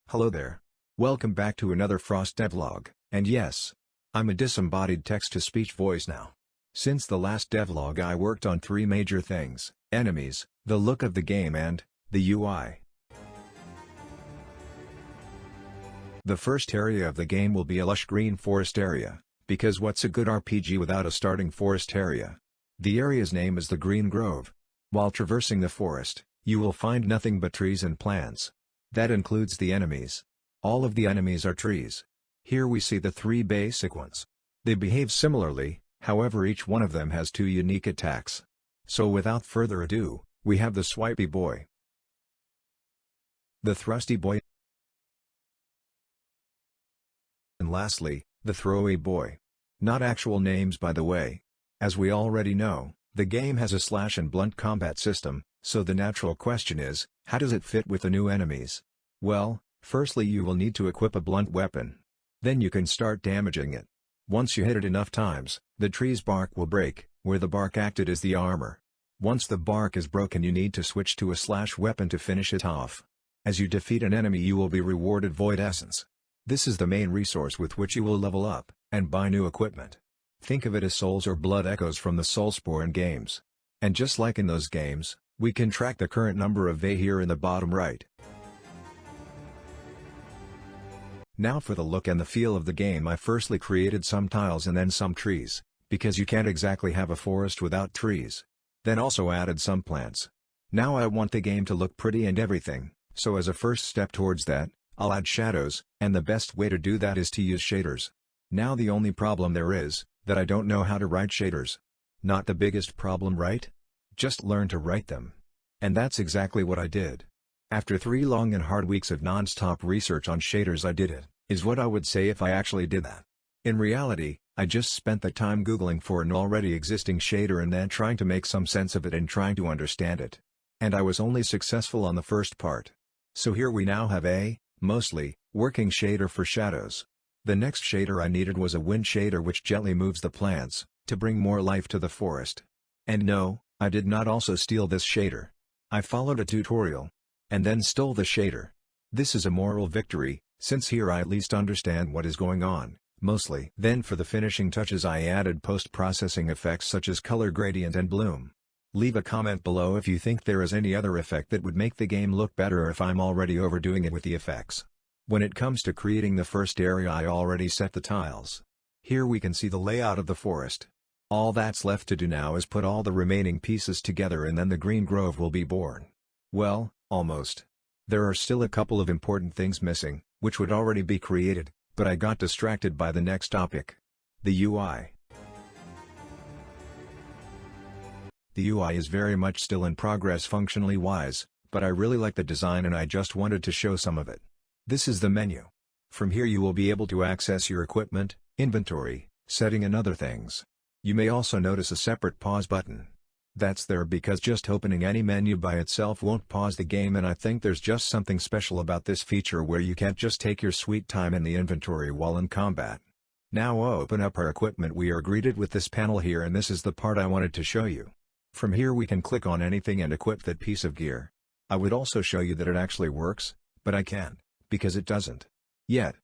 Hello there. Welcome back to another Frost devlog, and yes, I'm a disembodied text-to-speech voice now. Since the last devlog I worked on three major things: enemies, the look of the game and the UI. The first area of the game will be a lush green forest area, because what's a good RPG without a starting forest area? The area's name is the Green Grove. While traversing the forest, you will find nothing but trees and plants. That includes the enemies. All of the enemies are trees. Here we see the three basic ones. They behave similarly, however each one of them has two unique attacks. So without further ado, we have the Swipey Boy, the Thrusty Boy, and lastly, the Throwy Boy. Not actual names by the way. As we already know, the game has a slash and blunt combat system, so the natural question is, how does it fit with the new enemies? Well, firstly you will need to equip a blunt weapon. Then you can start damaging it. Once you hit it enough times, the tree's bark will break, where the bark acted as the armor. Once the bark is broken you need to switch to a slash weapon to finish it off. As you defeat an enemy you will be rewarded Void Essence. This is the main resource with which you will level up, and buy new equipment. Think of it as souls or blood echoes from the Soulsborne games. And just like in those games, we can track the current number of VA here in the bottom right. Now for the look and the feel of the game, I firstly created some tiles and then some trees, because you can't exactly have a forest without trees. Then also added some plants. Now I want the game to look pretty and everything, so as a first step towards that, I'll add shadows, and the best way to do that is to use shaders. Now the only problem there is, that I don't know how to write shaders. Not the biggest problem, right? Just learn to write them. And that's exactly what I did. After 3 long and hard weeks of non-stop research on shaders I did it, is what I would say if I actually did that. In reality, I just spent the time googling for an already existing shader and then trying to make some sense of it and trying to understand it. And I was only successful on the first part. So here we now have a, mostly, working shader for shadows. The next shader I needed was a wind shader which gently moves the plants, to bring more life to the forest. And no, I did not also steal this shader. I followed a tutorial. And then stole the shader. This is a moral victory, since here I at least understand what is going on, mostly. Then for the finishing touches I added post-processing effects such as color gradient and bloom. Leave a comment below if you think there is any other effect that would make the game look better or if I'm already overdoing it with the effects. When it comes to creating the first area I already set the tiles. Here we can see the layout of the forest. All that's left to do now is put all the remaining pieces together and then the Green Grove will be born. Well, almost. There are still a couple of important things missing, which would already be created, but I got distracted by the next topic. The UI. The UI is very much still in progress functionally wise, but I really like the design and I just wanted to show some of it. This is the menu. From here you will be able to access your equipment, inventory, setting and other things. You may also notice a separate pause button. That's there because just opening any menu by itself won't pause the game, and I think there's just something special about this feature where you can't just take your sweet time in the inventory while in combat. Now open up our equipment. We are greeted with this panel here and this is the part I wanted to show you. From here we can click on anything and equip that piece of gear. I would also show you that it actually works, but I can't, because it doesn't. Yet.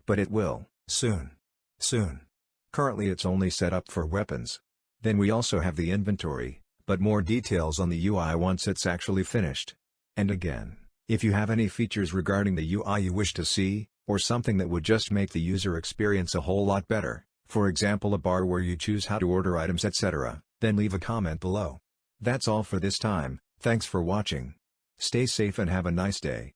But it will, soon. Soon. Currently it's only set up for weapons. Then we also have the inventory, but more details on the UI once it's actually finished. And again, if you have any features regarding the UI you wish to see, or something that would just make the user experience a whole lot better, for example a bar where you choose how to order items etc., then leave a comment below. That's all for this time, thanks for watching. Stay safe and have a nice day.